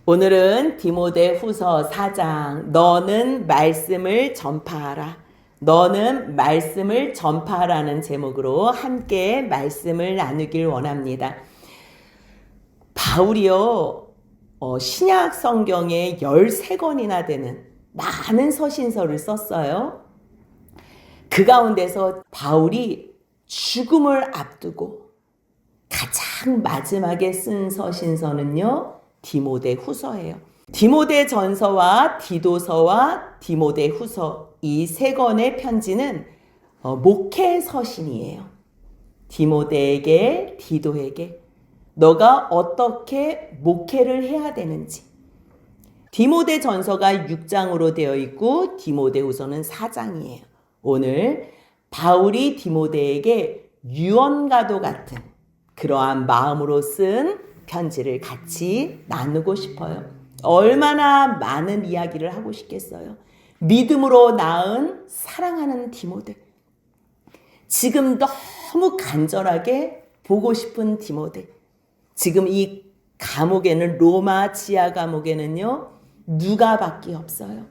오늘은 디모데후서 4장 너는 말씀을 전파하라. 너는 말씀을 전파하라는 제목으로 함께 말씀을 나누길 원합니다. 바울이요, 신약 성경에 13권이나 되는 많은 서신서를 썼어요. 그 가운데서 바울이 죽음을 앞두고 가장 마지막에 쓴 서신서는요, 디모데후서예요. 디모데전서와 디도서와 디모데후서 이 세 권의 편지는 목회 서신이에요. 디모데에게, 디도에게 너가 어떻게 목회를 해야 되는지. 디모데전서가 6장으로 되어 있고 디모데후서는 4장이에요. 오늘 바울이 디모데에게 유언과도 같은 그러한 마음으로 쓴 편지를 같이 나누고 싶어요. 얼마나 많은 이야기를 하고 싶겠어요. 믿음으로 낳은 사랑하는 디모데. 지금 너무 간절하게 보고 싶은 디모데. 지금 이 감옥에는, 로마 지하 감옥에는요, 누가밖에 없어요.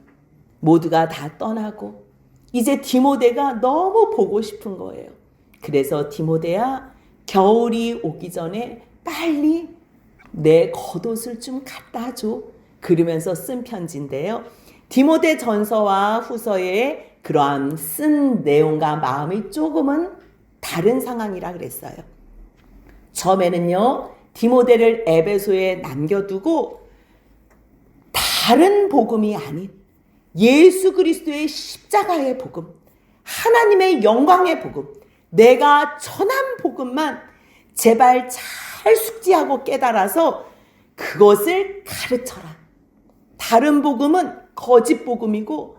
모두가 다 떠나고 이제 디모데가 너무 보고 싶은 거예요. 그래서 디모데야, 겨울이 오기 전에 빨리 내 겉옷을 좀 갖다 줘. 그러면서 쓴 편지인데요. 디모데 전서와 후서의 그러한 쓴 내용과 마음이 조금은 다른 상황이라 그랬어요. 처음에는요, 디모데를 에베소에 남겨두고 다른 복음이 아닌 예수 그리스도의 십자가의 복음, 하나님의 영광의 복음, 내가 전한 복음만 제발 잘 숙지하고 깨달아서 그것을 가르쳐라. 다른 복음은 거짓 복음이고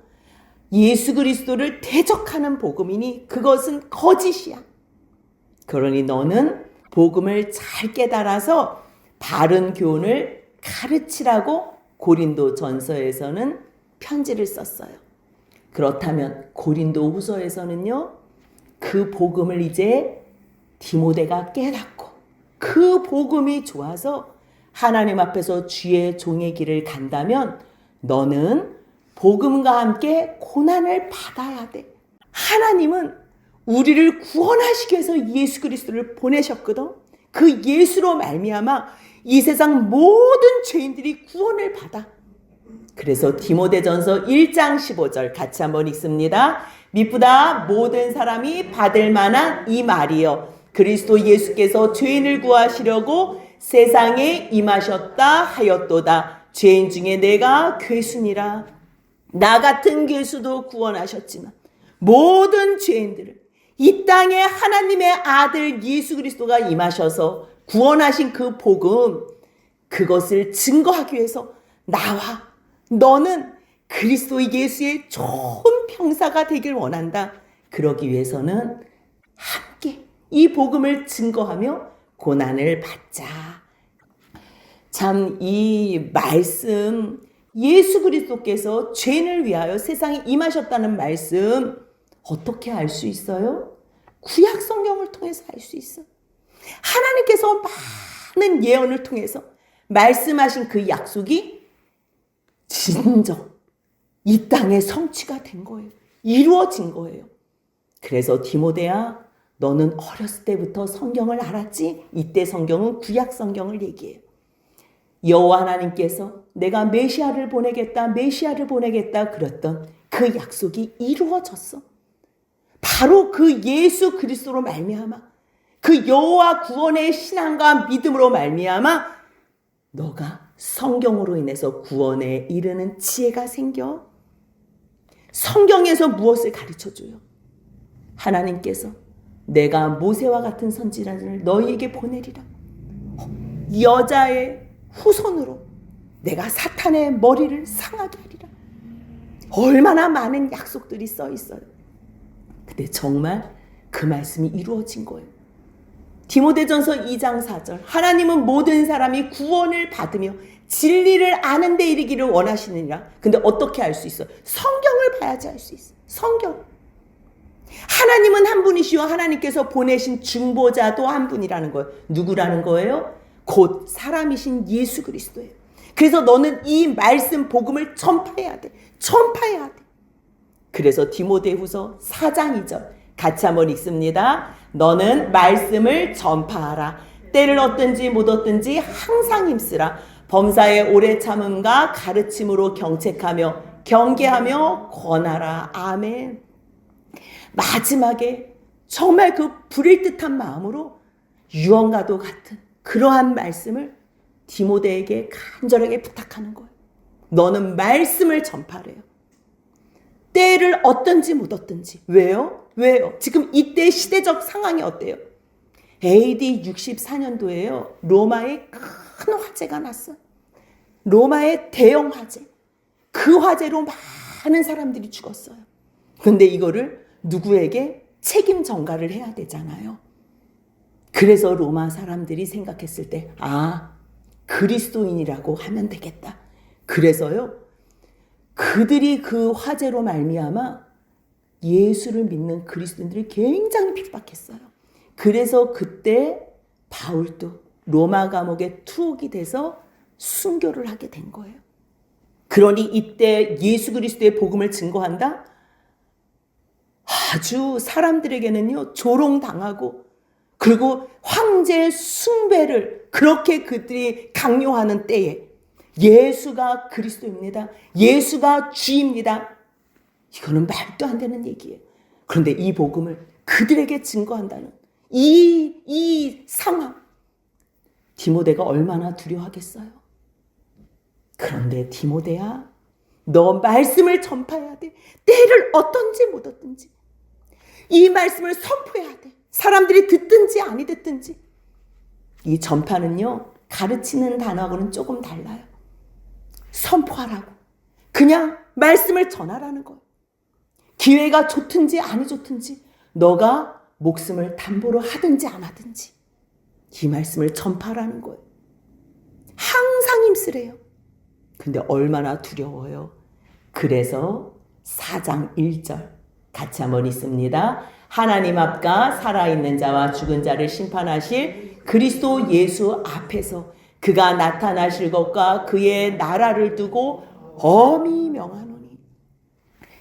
예수 그리스도를 대적하는 복음이니 그것은 거짓이야. 그러니 너는 복음을 잘 깨달아서 바른 교훈을 가르치라고 고린도 전서에서는 편지를 썼어요. 그렇다면 고린도 후서에서는요, 그 복음을 이제 디모데가 깨닫고 그 복음이 좋아서 하나님 앞에서 주의 종의 길을 간다면 너는 복음과 함께 고난을 받아야 돼. 하나님은 우리를 구원하시기 위해서 예수 그리스도를 보내셨거든. 그 예수로 말미암아 이 세상 모든 죄인들이 구원을 받아. 그래서 디모데전서 1장 15절 같이 한번 읽습니다. 미쁘다 모든 사람이 받을 만한 이 말이요, 그리스도 예수께서 죄인을 구하시려고 세상에 임하셨다 하였도다. 죄인 중에 내가 괴수니라. 나 같은 괴수도 구원하셨지만 모든 죄인들을 이 땅에 하나님의 아들 예수 그리스도가 임하셔서 구원하신 그 복음, 그것을 증거하기 위해서 나와 너는 그리스도 예수의 좋은 병사가 되길 원한다. 그러기 위해서는 함께 이 복음을 증거하며 고난을 받자. 참, 이 말씀, 예수 그리스도께서 죄인을 위하여 세상에 임하셨다는 말씀 어떻게 알 수 있어요? 구약 성경을 통해서 알 수 있어. 하나님께서 많은 예언을 통해서 말씀하신 그 약속이 진정 이 땅에 성취가 된 거예요. 이루어진 거예요. 그래서 디모데야, 너는 어렸을 때부터 성경을 알았지? 이때 성경은 구약 성경을 얘기해요. 여호와 하나님께서 내가 메시아를 보내겠다, 메시아를 보내겠다 그랬던 그 약속이 이루어졌어. 바로 그 예수 그리스도로 말미암아, 그 여호와 구원의 신앙과 믿음으로 말미암아 너가 성경으로 인해서 구원에 이르는 지혜가 생겨. 성경에서 무엇을 가르쳐줘요? 하나님께서 내가 모세와 같은 선지자를 너희에게 보내리라. 여자의 후손으로 내가 사탄의 머리를 상하게 하리라. 얼마나 많은 약속들이 써 있어요. 근데 정말 그 말씀이 이루어진 거예요. 디모데전서 2장 4절, 하나님은 모든 사람이 구원을 받으며 진리를 아는 데 이르기를 원하시느니라. 근데 어떻게 알 수 있어? 성경을 봐야지 알 수 있어. 성경. 하나님은 한 분이시오. 하나님께서 보내신 중보자도 한 분이라는 거예요. 누구라는 거예요? 곧 사람이신 예수 그리스도예요. 그래서 너는 이 말씀 복음을 전파해야 돼. 전파해야 돼. 그래서 디모데후서 4장 2절 같이 한번 읽습니다. 너는 말씀을 전파하라. 때를 얻든지 못 얻든지 항상 힘쓰라. 범사의 오래 참음과 가르침으로 경책하며 경계하며 권하라. 아멘. 마지막에 정말 그 불일 듯한 마음으로 유언과도 같은 그러한 말씀을 디모데에게 간절하게 부탁하는 거예요. 너는 말씀을 전파하래요. 때를 얻든지 못 얻든지. 왜요? 지금 이때 시대적 상황이 어때요? AD 64년도에요. 로마에 큰 화재가 났어요. 로마의 대형 화재. 그 화재로 많은 사람들이 죽었어요. 근데 이거를 누구에게 책임 전가를 해야 되잖아요. 그래서 로마 사람들이 생각했을 때 그리스도인이라고 하면 되겠다. 그래서요. 그들이 그 화재로 말미암아 예수를 믿는 그리스도인들이 굉장히 핍박했어요. 그래서 그때 바울도 로마 감옥에 투옥이 돼서 순교를 하게 된 거예요. 그러니 이때 예수 그리스도의 복음을 증거한다? 아주 사람들에게는요, 조롱당하고, 그리고 황제 숭배를 그렇게 그들이 강요하는 때에 예수가 그리스도입니다. 예수가 주입니다. 이거는 말도 안 되는 얘기예요. 그런데 이 복음을 그들에게 증거한다는 이 상황, 디모데가 얼마나 두려워하겠어요. 그런데 디모데야, 너 말씀을 전파해야 돼. 때를 얻든지 못 얻든지 이 말씀을 선포해야 돼. 사람들이 듣든지 아니 듣든지. 이 전파는요, 가르치는 단어하고는 조금 달라요. 선포하라고. 그냥 말씀을 전하라는 거예요. 기회가 좋든지 아니 좋든지 너가 목숨을 담보로 하든지 안 하든지 이 말씀을 전파하라는 거예요. 항상 힘쓰래요. 근데 얼마나 두려워요. 그래서 4장 1절 같이 한번 읽습니다. 하나님 앞과 살아있는 자와 죽은 자를 심판하실 그리스도 예수 앞에서 그가 나타나실 것과 그의 나라를 두고 엄히 명하노니.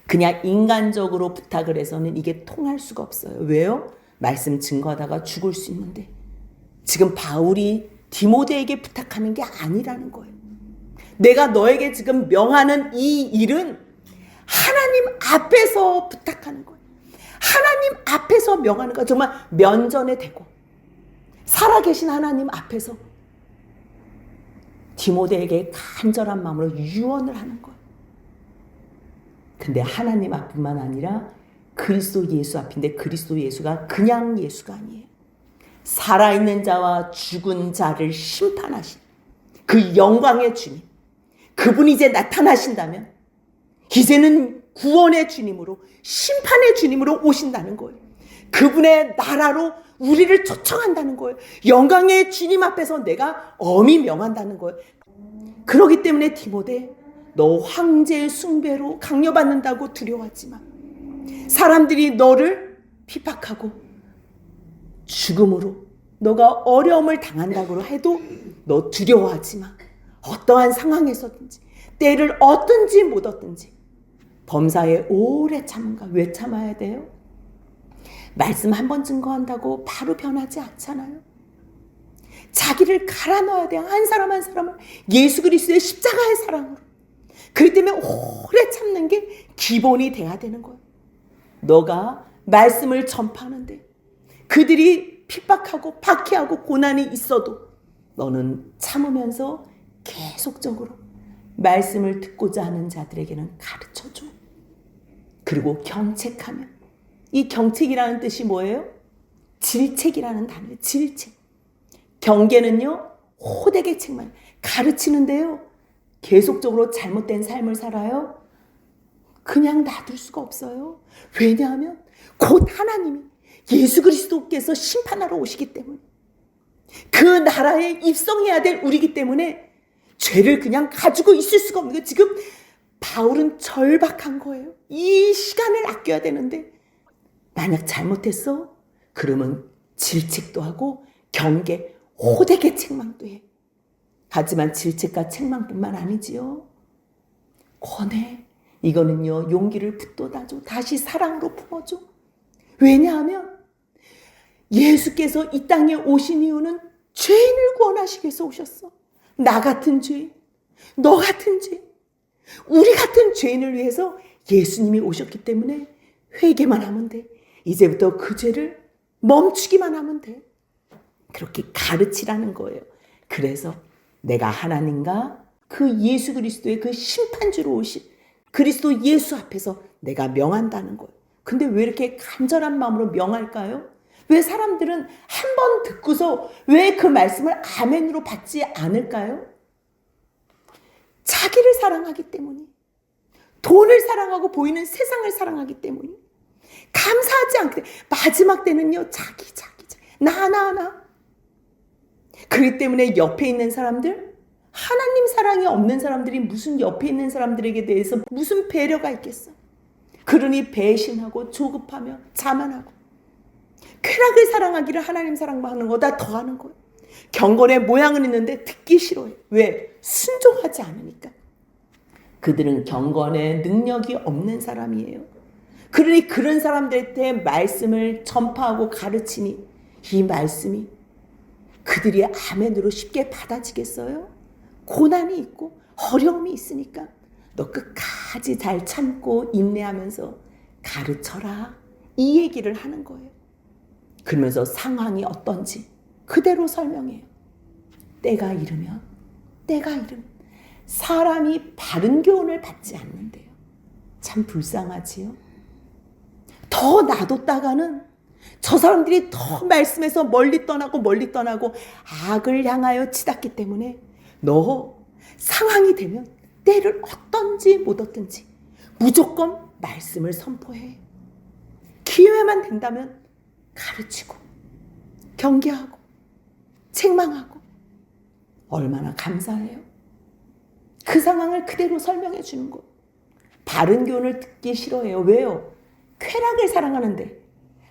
그냥 인간적으로 부탁을 해서는 이게 통할 수가 없어요. 왜요? 말씀 증거하다가 죽을 수 있는데. 지금 바울이 디모데에게 부탁하는 게 아니라는 거예요. 내가 너에게 지금 명하는 이 일은 하나님 앞에서 부탁하는 거예요. 하나님 앞에서 명하는 거예요. 정말 면전에 대고 살아계신 하나님 앞에서 디모데에게 간절한 마음으로 유언을 하는 거예요. 근데 하나님 앞뿐만 아니라 그리스도 예수 앞인데 그리스도 예수가 그냥 예수가 아니에요. 살아있는 자와 죽은 자를 심판하신 그 영광의 주님. 그분이 이제 나타나신다면 이제는 구원의 주님으로 심판의 주님으로 오신다는 거예요. 그분의 나라로 우리를 초청한다는 거예요. 영광의 주님 앞에서 내가 엄히 명한다는 거예요. 그렇기 때문에 디모데, 너 황제의 숭배로 강요받는다고 두려워하지 마. 사람들이 너를 핍박하고 죽음으로 너가 어려움을 당한다고 해도 너 두려워하지 마. 어떠한 상황에서든지 때를 얻든지 못 얻든지 범사에 오래 참은가. 왜 참아야 돼요? 말씀 한 번 증거한다고 바로 변하지 않잖아요. 자기를 갈아 넣어야 돼요. 한 사람 한 사람을 예수 그리스도의 십자가의 사랑으로. 그렇기 때문에 오래 참는 게 기본이 돼야 되는 거예요. 너가 말씀을 전파하는데 그들이 핍박하고 박해하고 고난이 있어도 너는 참으면서 계속적으로 말씀을 듣고자 하는 자들에게는 가르쳐줘. 그리고 경책하면, 이 경책이라는 뜻이 뭐예요? 질책이라는 단어예요. 질책. 경계는요, 호되게 책만 가르치는데요. 계속적으로 잘못된 삶을 살아요. 그냥 놔둘 수가 없어요. 왜냐하면 곧 하나님이 예수 그리스도께서 심판하러 오시기 때문에, 그 나라에 입성해야 될 우리이기 때문에 죄를 그냥 가지고 있을 수가 없는 거예요. 지금 바울은 절박한 거예요. 이 시간을 아껴야 되는데 만약 잘못했어? 그러면 질책도 하고 경계, 호되게 책망도 해. 하지만 질책과 책망뿐만 아니지요. 권해. 이거는요, 용기를 붙돋아줘. 다시 사랑으로 품어줘. 왜냐하면 예수께서 이 땅에 오신 이유는 죄인을 구원하시기 위해서 오셨어. 나 같은 죄인, 너 같은 죄인, 우리 같은 죄인을 위해서 예수님이 오셨기 때문에 회개만 하면 돼. 이제부터 그 죄를 멈추기만 하면 돼. 그렇게 가르치라는 거예요. 그래서 내가 하나님과 그 예수 그리스도의 그 심판주로 오신 그리스도 예수 앞에서 내가 명한다는 거예요. 근데 왜 이렇게 간절한 마음으로 명할까요? 왜 사람들은 한 번 듣고서 왜 그 말씀을 아멘으로 받지 않을까요? 자기를 사랑하기 때문이, 돈을 사랑하고 보이는 세상을 사랑하기 때문이, 감사하지 않기 때문에, 마지막 때는요, 자기, 나. 그렇기 때문에 옆에 있는 사람들, 하나님 사랑이 없는 사람들이 무슨 옆에 있는 사람들에게 대해서 무슨 배려가 있겠어? 그러니 배신하고 조급하며 자만하고 쾌락을 사랑하기를 하나님 사랑하는 거다 더하는 거예요. 경건의 모양은 있는데 듣기 싫어해. 왜? 순종하지 않으니까. 그들은 경건의 능력이 없는 사람이에요. 그러니 그런 어른들한테 말씀을 전파하고 가르치니 이 말씀이 그들이 아멘으로 쉽게 받아지겠어요? 고난이 있고 어려움이 있으니까 너 끝까지 잘 참고 인내하면서 가르쳐라. 이 얘기를 하는 거예요. 그러면서 상황이 어떤지 그대로 설명해요. 때가 이르면 사람이 바른 교훈을 받지 않는데요. 참 불쌍하지요. 더 놔뒀다가는 저 사람들이 더 말씀에서 멀리 떠나고 악을 향하여 치닫기 때문에 너 상황이 되면 때를 얻든지 못 얻든지 무조건 말씀을 선포해. 기회만 된다면 가르치고 경계하고 책망하고 얼마나 감사해요. 그 상황을 그대로 설명해 주는 거. 바른 교훈을 듣기 싫어해요. 왜요? 쾌락을 사랑하는데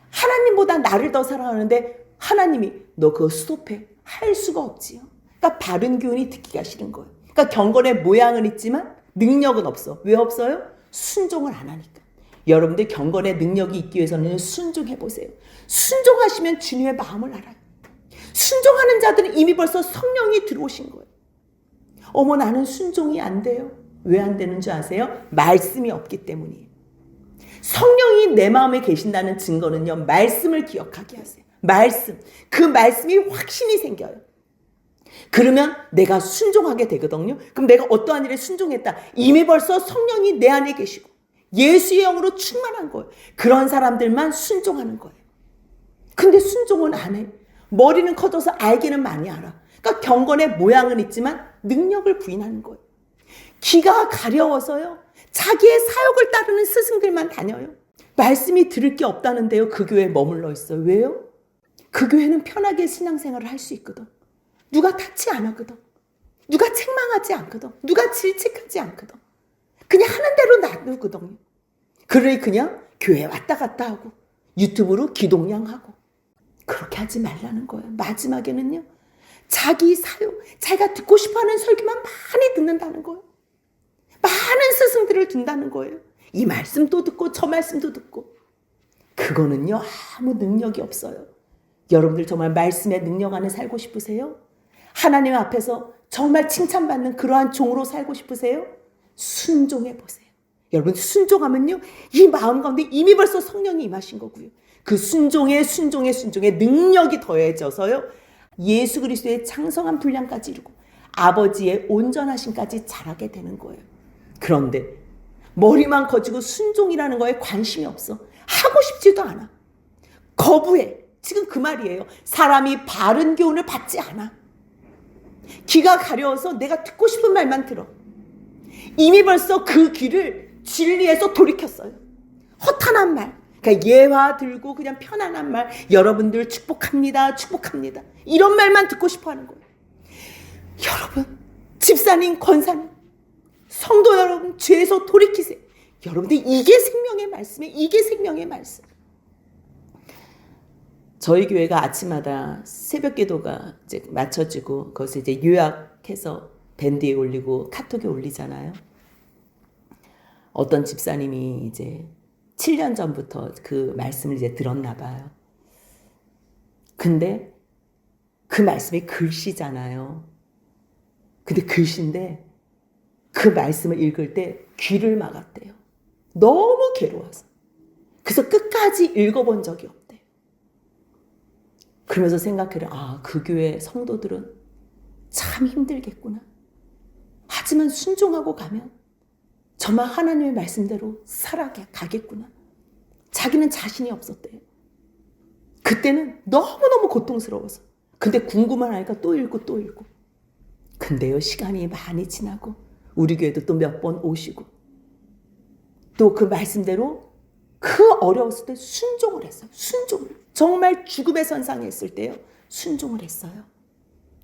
하나님보다 나를 더 사랑하는데 하나님이 너 그거 스톱해. 할 수가 없지요. 그러니까 바른 교훈이 듣기가 싫은 거예요. 그러니까 경건의 모양은 있지만 능력은 없어. 왜 없어요? 순종을 안 하니까. 여러분들 경건의 능력이 있기 위해서는 순종해 보세요. 순종하시면 주님의 마음을 알아요. 순종하는 자들은 이미 벌써 성령이 들어오신 거예요. 어머 나는 순종이 안 돼요. 왜 안 되는 줄 아세요? 말씀이 없기 때문이에요. 성령이 내 마음에 계신다는 증거는요. 말씀을 기억하게 하세요. 말씀. 그 말씀이 확신이 생겨요. 그러면 내가 순종하게 되거든요. 그럼 내가 어떠한 일에 순종했다. 이미 벌써 성령이 내 안에 계시고 예수의 영으로 충만한 거예요. 그런 사람들만 순종하는 거예요. 근데 순종은 안 해. 머리는 커져서 알기는 많이 알아. 그러니까 경건의 모양은 있지만 능력을 부인하는 거예요. 귀가 가려워서요. 자기의 사역을 따르는 스승들만 다녀요. 말씀이 들을 게 없다는데요. 그 교회에 머물러 있어요. 왜요? 그 교회는 편하게 신앙생활을 할 수 있거든. 누가 탓치 안 하거든. 누가 책망하지 않거든. 누가 질책하지 않거든. 그냥 하는 대로 놔두거든요. 그러니 그냥 교회 왔다 갔다 하고 유튜브로 기동량하고 그렇게 하지 말라는 거예요. 마지막에는요. 자기 사역, 자기가 듣고 싶어하는 설교만 많이 듣는다는 거예요. 많은 스승들을 둔다는 거예요. 이 말씀도 듣고 저 말씀도 듣고. 그거는요. 아무 능력이 없어요. 여러분들 정말 말씀의 능력 안에 살고 싶으세요? 하나님 앞에서 정말 칭찬받는 그러한 종으로 살고 싶으세요? 순종해 보세요. 여러분 순종하면요. 이 마음 가운데 이미 벌써 성령이 임하신 거고요. 그 순종에 능력이 더해져서요. 예수 그리스도의 창성한 분량까지 이루고 아버지의 온전하심까지 자라게 되는 거예요. 그런데 머리만 커지고 순종이라는 거에 관심이 없어. 하고 싶지도 않아. 거부해. 지금 그 말이에요. 사람이 바른 교훈을 받지 않아. 귀가 가려워서 내가 듣고 싶은 말만 들어. 이미 벌써 그 귀를 진리에서 돌이켰어요. 허탄한 말. 그러니까 예화 들고 그냥 편안한 말. 여러분들 축복합니다. 이런 말만 듣고 싶어 하는 거예요. 여러분, 집사님, 권사님, 성도 여러분, 죄에서 돌이키세요. 여러분들 이게 생명의 말씀이에요. 이게 생명의 말씀. 저희 교회가 아침마다 새벽 기도가 이제 맞춰지고 거기서 이제 요약 해서 밴드에 올리고 카톡에 올리잖아요. 어떤 집사님이 이제 7년 전부터 그 말씀을 이제 들었나 봐요. 근데 그 말씀이 글씨잖아요. 근데 글씨인데 그 말씀을 읽을 때 귀를 막았대요. 너무 괴로워서. 그래서 끝까지 읽어본 적이 없대요. 그러면서 생각해요. 아, 그 교회 성도들은 참 힘들겠구나. 하지만 순종하고 가면 정말 하나님의 말씀대로 살아가겠구나. 자기는 자신이 없었대요. 그때는 너무너무 고통스러워서. 근데 궁금만 하니까 또 읽고 또 읽고. 근데요, 시간이 많이 지나고 우리 교회도 또 몇 번 오시고 또 그 말씀대로 그 어려웠을 때 순종을 했어요. 순종을. 정말 죽음의 선상에 있을 때요. 순종을 했어요.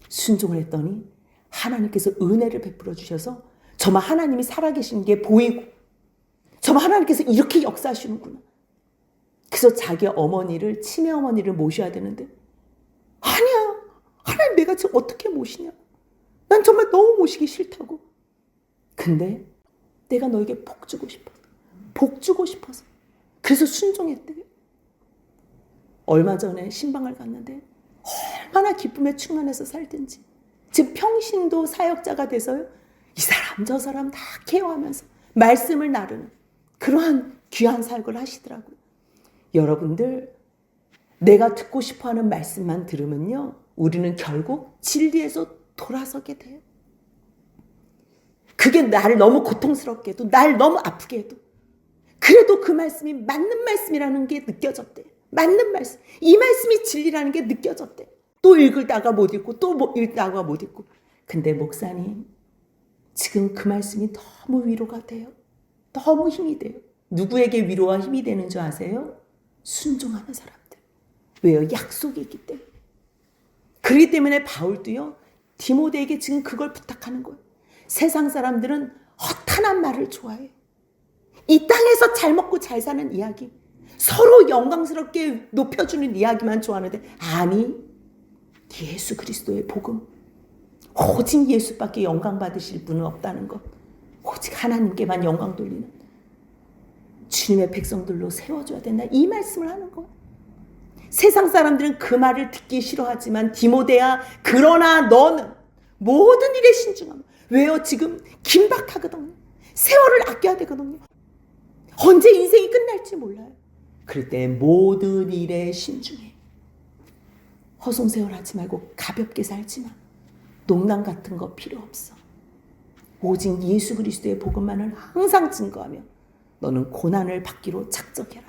순종을 했더니 하나님께서 은혜를 베풀어 주셔서 정말 하나님이 살아계신 게 보이고 정말 하나님께서 이렇게 역사하시는구나. 그래서 자기 어머니를 치매 어머니를 모셔야 되는데 아니야. 하나님 내가 지금 어떻게 모시냐. 난 정말 너무 모시기 싫다고. 근데 내가 너에게 복 주고 싶어서. 복 주고 싶어서. 그래서 순종했대요. 얼마 전에 신방을 갔는데 얼마나 기쁨에 충만해서 살든지 지금 평신도 사역자가 돼서요. 이 사람 저 사람 다 케어하면서 말씀을 나르는 그러한 귀한 사역을 하시더라고요. 여러분들 내가 듣고 싶어하는 말씀만 들으면요. 우리는 결국 진리에서 돌아서게 돼요. 그게 나를 너무 고통스럽게 해도 나를 너무 아프게 해도 그래도 그 말씀이 맞는 말씀이라는 게 느껴졌대. 맞는 말씀. 이 말씀이 진리라는 게 느껴졌대. 또 읽다가 못 읽고 또 읽다가 못 읽고. 근데 목사님 지금 그 말씀이 너무 위로가 돼요. 너무 힘이 돼요. 누구에게 위로와 힘이 되는 줄 아세요? 순종하는 사람들. 왜요? 약속이 있기 때문에. 그렇기 때문에 바울도요. 디모데에게 지금 그걸 부탁하는 거예요. 세상 사람들은 허탄한 말을 좋아해요. 이 땅에서 잘 먹고 잘 사는 이야기, 서로 영광스럽게 높여주는 이야기만 좋아하는데 아니, 예수 그리스도의 복음, 오직 예수밖에 영광 받으실 분은 없다는 것, 오직 하나님께만 영광 돌리는 주님의 백성들로 세워줘야 된다. 이 말씀을 하는 거예요. 세상 사람들은 그 말을 듣기 싫어하지만 디모데야, 그러나 너는 모든 일에 신중하며. 왜요? 지금 긴박하거든요. 세월을 아껴야 되거든요. 언제 인생이 끝날지 몰라요. 그럴 때 모든 일에 신중해. 허송세월 하지 말고 가볍게 살지만 농담 같은 거 필요 없어. 오직 예수 그리스도의 복음만을 항상 증거하며 너는 고난을 받기로 작정해라.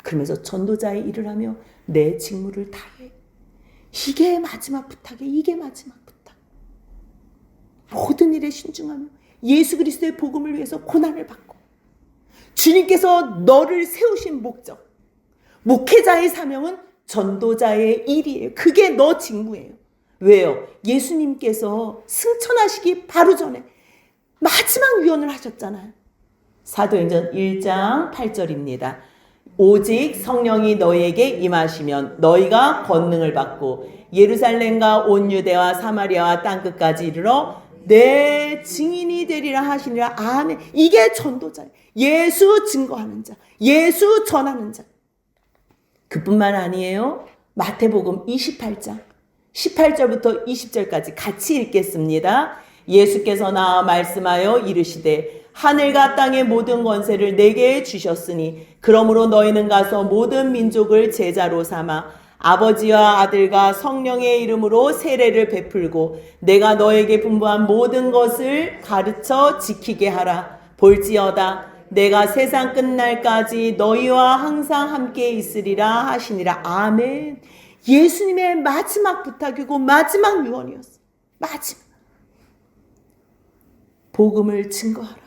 그러면서 전도자의 일을 하며 내 직무를 다해. 이게 마지막 부탁이에요. 이게 마지막 부탁. 모든 일에 신중하며 예수 그리스도의 복음을 위해서 고난을 받고 주님께서 너를 세우신 목적, 목회자의 사명은 전도자의 일이에요. 그게 너 직무예요. 왜요? 예수님께서 승천하시기 바로 전에 마지막 유언을 하셨잖아요. 사도행전 1장 8절입니다. 오직 성령이 너희에게 임하시면 너희가 권능을 받고 예루살렘과 온 유대와 사마리아와 땅끝까지 이르러 내 증인이 되리라 하시니라. 아멘. 이게 전도자예요. 예수 증거하는 자, 예수 전하는 자. 그뿐만 아니에요. 마태복음 28장 18절부터 20절까지 같이 읽겠습니다. 예수께서 나와 말씀하여 이르시되 하늘과 땅의 모든 권세를 내게 주셨으니 그러므로 너희는 가서 모든 민족을 제자로 삼아 아버지와 아들과 성령의 이름으로 세례를 베풀고 내가 너에게 분부한 모든 것을 가르쳐 지키게 하라. 볼지어다 내가 세상 끝날까지 너희와 항상 함께 있으리라 하시니라. 아멘. 예수님의 마지막 부탁이고 마지막 유언이었어. 마지막. 복음을 증거하라.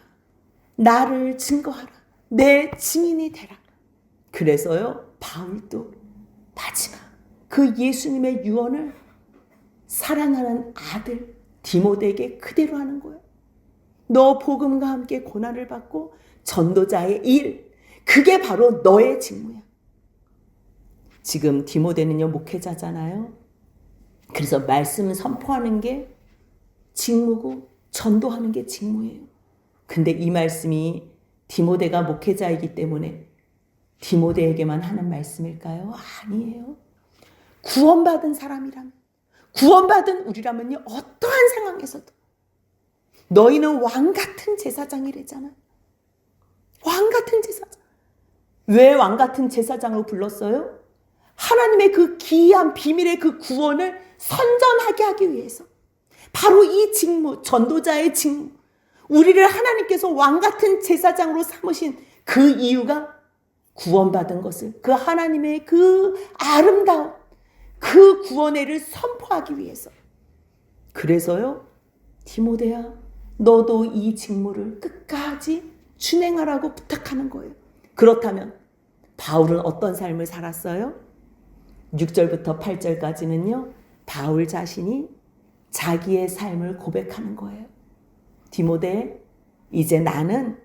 나를 증거하라. 내 증인이 되라. 그래서요, 바울도 마지막 그 예수님의 유언을 사랑하는 아들 디모데에게 그대로 하는 거예요. 너 복음과 함께 고난을 받고 전도자의 일, 그게 바로 너의 직무야. 지금 디모데는요, 목회자잖아요. 그래서 말씀 선포하는 게 직무고 전도하는 게 직무예요. 근데 이 말씀이 디모데가 목회자이기 때문에 디모데에게만 하는 말씀일까요? 아니에요. 구원받은 사람이라면, 구원받은 우리라면요, 어떠한 상황에서도 너희는 왕같은 제사장이래잖아요. 왕같은 제사장. 왜 왕같은 제사장으로 불렀어요? 하나님의 그 기이한 비밀의 그 구원을 선전하게 하기 위해서. 바로 이 직무, 전도자의 직무, 우리를 하나님께서 왕같은 제사장으로 삼으신 그 이유가 구원받은 것을, 그 하나님의 그 아름다운 그 구원회를 선포하기 위해서. 그래서요, 디모데야, 너도 이 직무를 끝까지 준행하라고 부탁하는 거예요. 그렇다면 바울은 어떤 삶을 살았어요? 6절부터 8절까지는요, 바울 자신이 자기의 삶을 고백하는 거예요. 디모데, 이제 나는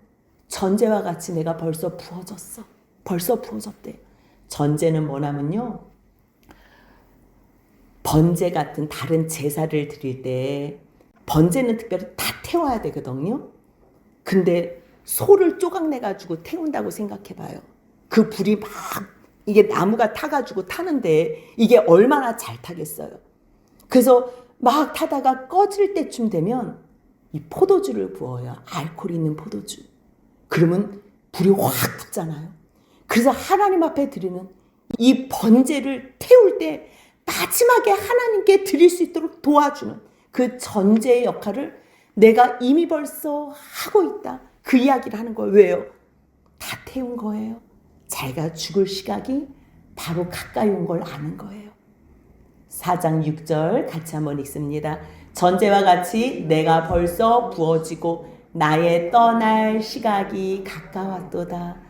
전제와 같이 내가 벌써 부어졌어. 벌써 부어졌대. 전제는 뭐냐면요, 번제 같은 다른 제사를 드릴 때 번제는 특별히 다 태워야 되거든요. 근데 소를 쪼각내가지고 태운다고 생각해봐요. 그 불이 막 이게 나무가 타가지고 타는데 이게 얼마나 잘 타겠어요. 그래서 막 타다가 꺼질 때쯤 되면 이 포도주를 부어요. 알코올 있는 포도주. 그러면 불이 확 붙잖아요. 그래서 하나님 앞에 드리는 이 번제를 태울 때 마지막에 하나님께 드릴 수 있도록 도와주는 그 전제의 역할을 내가 이미 벌써 하고 있다. 그 이야기를 하는 거예요. 왜요? 다 태운 거예요. 자기가 죽을 시각이 바로 가까이 온 걸 아는 거예요. 4장 6절 같이 한번 읽습니다. 전제와 같이 내가 벌써 부어지고 나의 떠날 시각이 가까웠도다.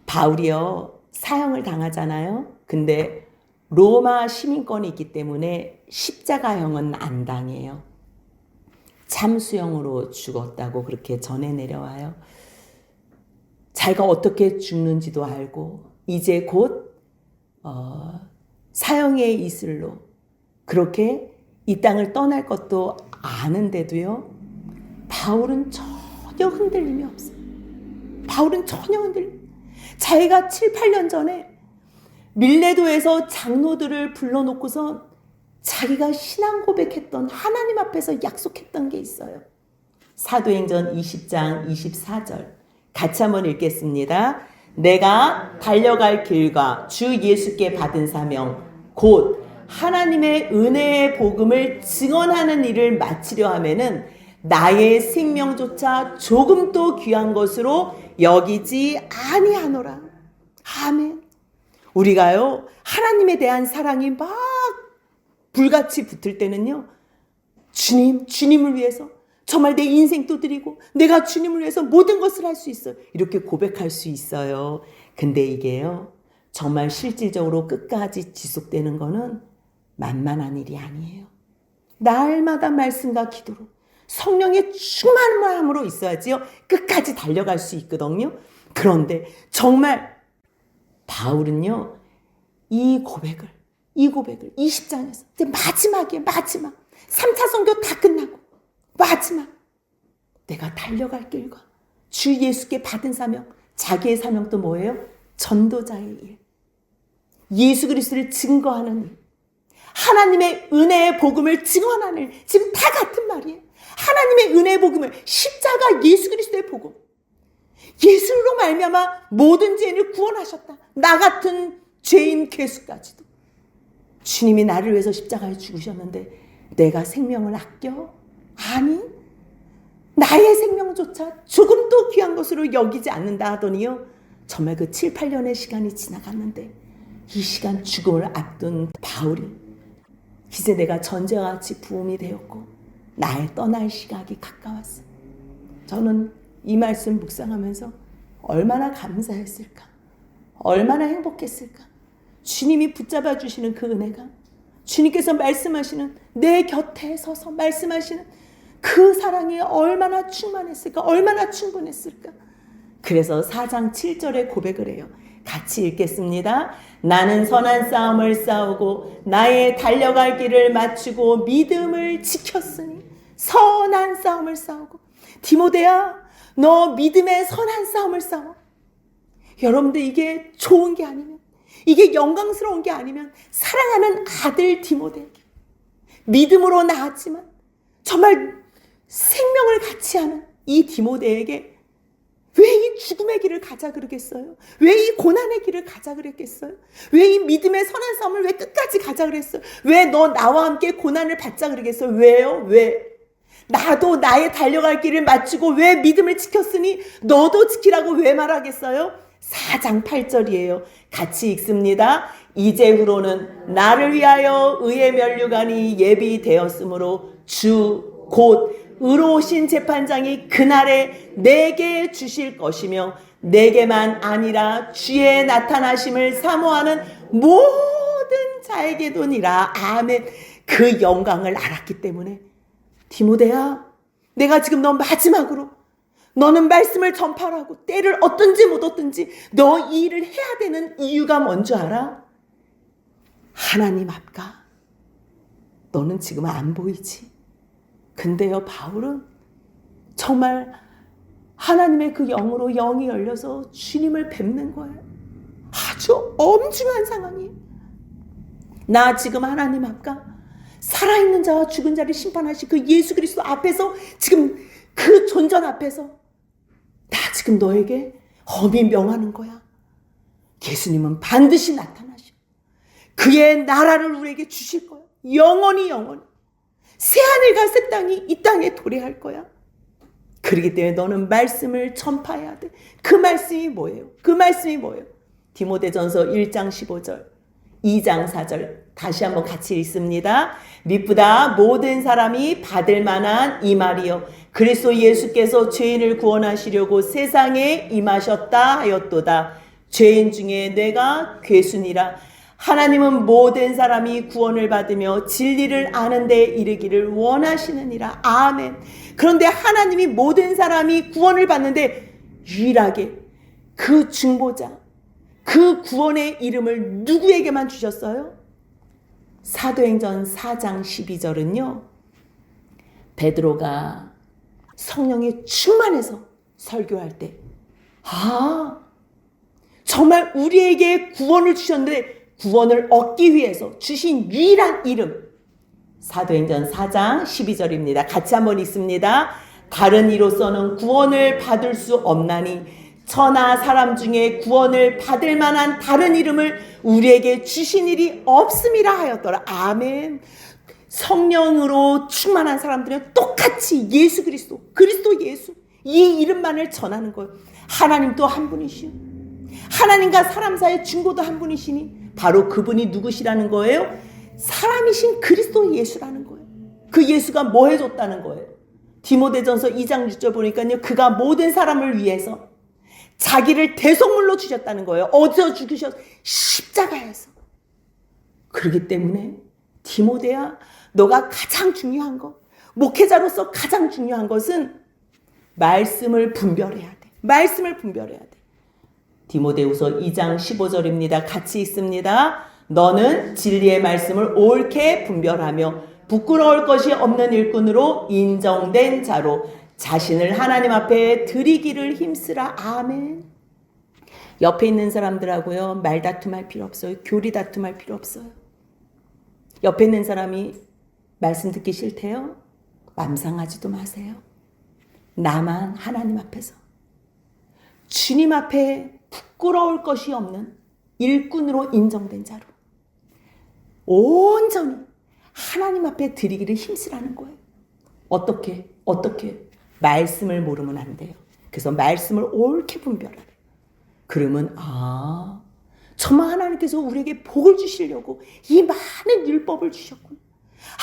바울이요, 사형을 당하잖아요. 근데 로마 시민권이 있기 때문에 십자가형은 안 당해요. 참수형으로 죽었다고 그렇게 전해 내려와요. 자기가 어떻게 죽는지도 알고 이제 곧 사형의 이슬로 그렇게 이 땅을 떠날 것도 아는데도요, 바울은 전혀 흔들림이 없어요. 바울은 전혀 흔들림. 자기가 7, 8년 전에 밀레도에서 장로들을 불러놓고서 자기가 신앙 고백했던, 하나님 앞에서 약속했던 게 있어요. 사도행전 20장 24절 같이 한번 읽겠습니다. 내가 달려갈 길과 주 예수께 받은 사명 곧 하나님의 은혜의 복음을 증언하는 일을 마치려 하면은 나의 생명조차 조금도 귀한 것으로 여기지 아니하노라. 아멘. 우리가요, 하나님에 대한 사랑이 막 불같이 붙을 때는요, 주님을 위해서 정말 내 인생도 드리고 내가 주님을 위해서 모든 것을 할 수 있어요. 이렇게 고백할 수 있어요. 근데 이게요, 정말 실질적으로 끝까지 지속되는 거는 만만한 일이 아니에요. 날마다 말씀과 기도로 성령의 충만함으로 있어야지요, 끝까지 달려갈 수 있거든요. 그런데 정말 바울은요, 이 고백을 20장에서 이제 마지막 3차 선교 다 끝나고 마지막 내가 달려갈 길과 주 예수께 받은 사명, 자기의 사명도 뭐예요? 전도자의 일, 예수 그리스도를 증거하는 일, 하나님의 은혜의 복음을 증언하는 일. 지금 다 같은 말이에요. 하나님의 은혜의 복음을, 십자가 예수 그리스도의 복음, 예수로 말미암아 모든 죄인을 구원하셨다. 나 같은 죄인 괴수까지도 주님이 나를 위해서 십자가에 죽으셨는데 내가 생명을 아껴? 아니, 나의 생명조차 조금도 귀한 것으로 여기지 않는다 하더니요, 정말 그 7, 8년의 시간이 지나갔는데 이 시간, 죽음을 앞둔 바울이 이제 내가 전제와 같이 부음이 되었고 나의 떠날 시각이 가까웠어. 저는 이 말씀 묵상하면서 얼마나 감사했을까, 얼마나 행복했을까. 주님이 붙잡아 주시는 그 은혜가, 주님께서 말씀하시는, 내 곁에 서서 말씀하시는 그 사랑이 얼마나 충만했을까, 얼마나 충분했을까. 그래서 4장 7절에 고백을 해요. 같이 읽겠습니다. 나는 선한 싸움을 싸우고 나의 달려갈 길을 마치고 믿음을 지켰으니. 선한 싸움을 싸우고. 디모데야, 너 믿음의 선한 싸움을 싸워. 여러분들, 이게 좋은 게 아니면, 이게 영광스러운 게 아니면 사랑하는 아들 디모데에게 믿음으로 낳았지만 정말 생명을 같이 하는 이 디모데에게 왜 이 죽음의 길을 가자 그러겠어요? 왜 이 고난의 길을 가자 그랬겠어요? 왜 이 믿음의 선한 싸움을 왜 끝까지 가자 그랬어요? 왜 너 나와 함께 고난을 받자 그러겠어요? 왜요? 왜? 나도 나의 달려갈 길을 마치고 왜 믿음을 지켰으니 너도 지키라고 왜 말하겠어요? 4장 8절이에요. 같이 읽습니다. 이제후로는 나를 위하여 의의 면류관이 예비되었으므로 주 곧 의로우신 재판장이 그날에 내게 주실 것이며 내게만 아니라 주의 나타나심을 사모하는 모든 자에게도니라. 아멘. 그 영광을 알았기 때문에 디모데야, 내가 지금 너 마지막으로 너는 말씀을 전파하고 때를 얻든지 못 얻든지 너 이 일을 해야 되는 이유가 뭔지 알아? 하나님 앞가. 너는 지금 안 보이지? 근데요, 바울은 정말 하나님의 그 영으로 영이 열려서 주님을 뵙는 거예요. 아주 엄중한 상황이에요. 나 지금 하나님 앞가 살아있는 자와 죽은 자를 심판하실 그 예수 그리스도 앞에서, 지금 그 존전 앞에서 나 지금 너에게 엄히 명하는 거야. 예수님은 반드시 나타나셔. 그의 나라를 우리에게 주실 거야. 영원히. 새하늘과 새 땅이 이 땅에 도래할 거야. 그렇기 때문에 너는 말씀을 전파해야 돼. 그 말씀이 뭐예요? 디모데전서 1장 15절, 2장 4절 다시 한번 같이 읽습니다. 미쁘다 모든 사람이 받을 만한 이 말이요 그리스도 예수께서 죄인을 구원하시려고 세상에 임하셨다 하였도다. 죄인 중에 내가 괴순이라. 하나님은 모든 사람이 구원을 받으며 진리를 아는 데 이르기를 원하시느니라. 아멘. 그런데 하나님이 모든 사람이 구원을 받는데 유일하게 그 중보자, 그 구원의 이름을 누구에게만 주셨어요? 사도행전 4장 12절은요. 베드로가 성령에 충만해서 설교할 때, 정말 우리에게 구원을 주셨는데 구원을 얻기 위해서 주신 유일한 이름, 사도행전 4장 12절입니다. 같이 한번 읽습니다. 다른 이로서는 구원을 받을 수 없나니 천하 사람 중에 구원을 받을 만한 다른 이름을 우리에게 주신 일이 없음이라 하였더라. 아멘. 성령으로 충만한 사람들은 똑같이 예수 그리스도 예수, 이 이름만을 전하는 거예요. 하나님도 한 분이시오. 하나님과 사람 사이의 중보도 한 분이시니 바로 그분이 누구시라는 거예요? 사람이신 그리스도 예수라는 거예요. 그 예수가 뭐 해줬다는 거예요? 디모데전서 2장 6절 보니까요, 그가 모든 사람을 위해서 자기를 대속물로 주셨다는 거예요. 어디서 죽으셨어요? 십자가에서. 그렇기 때문에 디모데야, 너가 가장 중요한 것, 목회자로서 가장 중요한 것은 말씀을 분별해야 돼. 디모데후서 2장 15절입니다. 같이 읽습니다. 너는 진리의 말씀을 옳게 분별하며 부끄러울 것이 없는 일꾼으로 인정된 자로 자신을 하나님 앞에 드리기를 힘쓰라. 아멘. 옆에 있는 사람들하고요, 말다툼할 필요 없어요. 교리다툼할 필요 없어요. 옆에 있는 사람이 말씀 듣기 싫대요? 맘상하지도 마세요. 나만 하나님 앞에서 주님 앞에 부끄러울 것이 없는 일꾼으로 인정된 자로 온전히 하나님 앞에 드리기를 힘쓰라는 거예요. 어떻게? 말씀을 모르면 안 돼요. 그래서 말씀을 옳게 분별하래. 그러면 정말 하나님께서 우리에게 복을 주시려고 이 많은 율법을 주셨구나.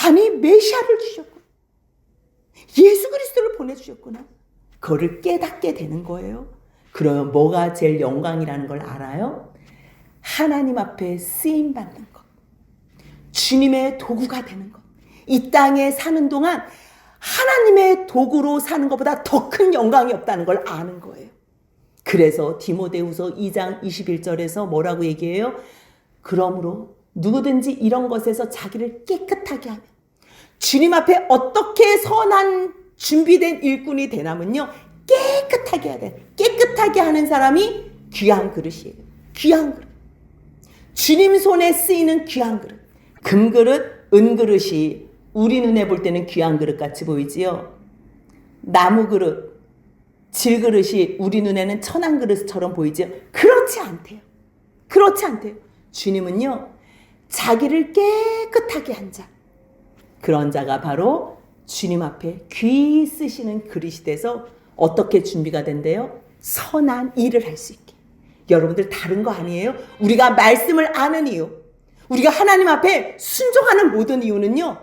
아니, 메시아를 주셨구나. 예수 그리스도를 보내주셨구나. 그거를 깨닫게 되는 거예요. 그러면 뭐가 제일 영광이라는 걸 알아요? 하나님 앞에 쓰임받는 것. 주님의 도구가 되는 것. 이 땅에 사는 동안 하나님의 도구로 사는 것보다 더 큰 영광이 없다는 걸 아는 거예요. 그래서 디모데후서 2장 21절에서 뭐라고 얘기해요? 그러므로 누구든지 이런 것에서 자기를 깨끗하게 하면, 주님 앞에 어떻게 선한 준비된 일꾼이 되냐면요, 깨끗하게 해야 돼. 깨끗하게 하는 사람이 귀한 그릇이에요. 귀한 그릇. 주님 손에 쓰이는 귀한 그릇. 금그릇, 은그릇이 우리 눈에 볼 때는 귀한 그릇 같이 보이지요. 나무 그릇, 질그릇이 우리 눈에는 천한 그릇처럼 보이지요. 그렇지 않대요. 그렇지 않대요. 주님은요, 자기를 깨끗하게 한 자, 그런 자가 바로 주님 앞에 귀 쓰시는 그릇이 돼서 어떻게 준비가 된대요? 선한 일을 할 수 있게. 여러분들 다른 거 아니에요? 우리가 말씀을 아는 이유, 우리가 하나님 앞에 순종하는 모든 이유는요,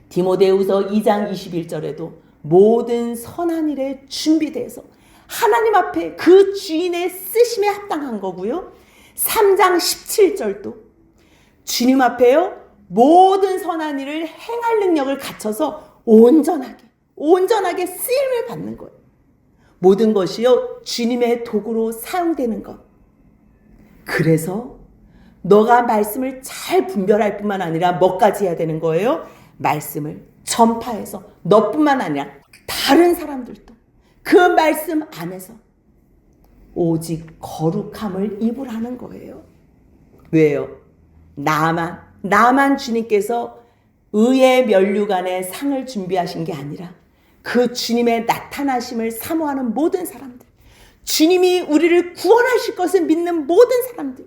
디모데후서 2장 21절에도 모든 선한 일에 준비돼서 하나님 앞에 그 주인의 쓰심에 합당한 거고요. 3장 17절도 주님 앞에요, 모든 선한 일을 행할 능력을 갖춰서 온전하게 쓰임을 받는 거예요. 모든 것이요, 주님의 도구로 사용되는 것. 그래서 너가 말씀을 잘 분별할 뿐만 아니라 뭐까지 해야 되는 거예요? 말씀을 전파해서 너뿐만 아니라 다른 사람들도 그 말씀 안에서 오직 거룩함을 입으라는 거예요. 왜요? 나만 주님께서 의의 면류관에 상을 준비하신 게 아니라 그 주님의 나타나심을 사모하는 모든 사람들, 주님이 우리를 구원하실 것을 믿는 모든 사람들,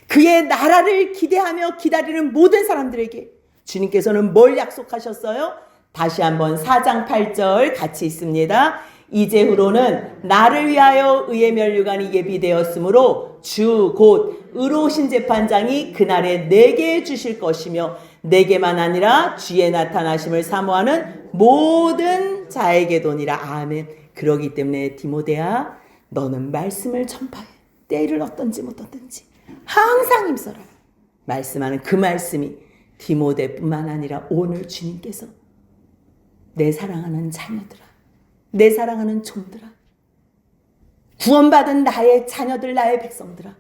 그의 나라를 기대하며 기다리는 모든 사람들에게 주님께서는 뭘 약속하셨어요? 다시 한번 4장 8절 같이 있습니다. 이제후로는 나를 위하여 의의 면류관이 예비되었으므로 주 곧 의로우신 재판장이 그날에 내게 주실 것이며 내게만 아니라 주의 나타나심을 사모하는 모든 자에게도니라. 아멘. 그러기 때문에 디모데야, 너는 말씀을 전파해. 때를 어떤지 못 어떤지 항상 힘써라. 말씀하는 그 말씀이 디모데뿐만 아니라 오늘 주님께서 내 사랑하는 자녀들아, 내 사랑하는 종들아, 구원받은 나의 자녀들, 나의 백성들아,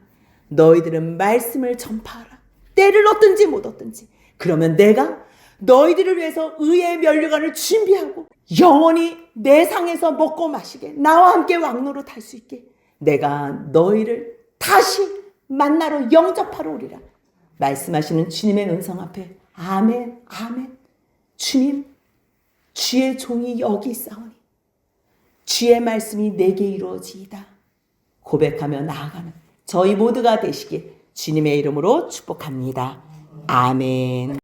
너희들은 말씀을 전파하라. 때를 얻든지 못 얻든지. 그러면 내가 너희들을 위해서 의의 면류관을 준비하고 영원히 내 상에서 먹고 마시게, 나와 함께 왕노로 탈 수 있게 내가 너희를 다시 만나러 영접하러 오리라. 말씀하시는 주님의 음성 앞에 아멘, 아멘. 주님, 주의 종이 여기 있사오니 주의 말씀이 내게 이루어지이다 고백하며 나아가는 저희 모두가 되시길 주님의 이름으로 축복합니다. 아멘.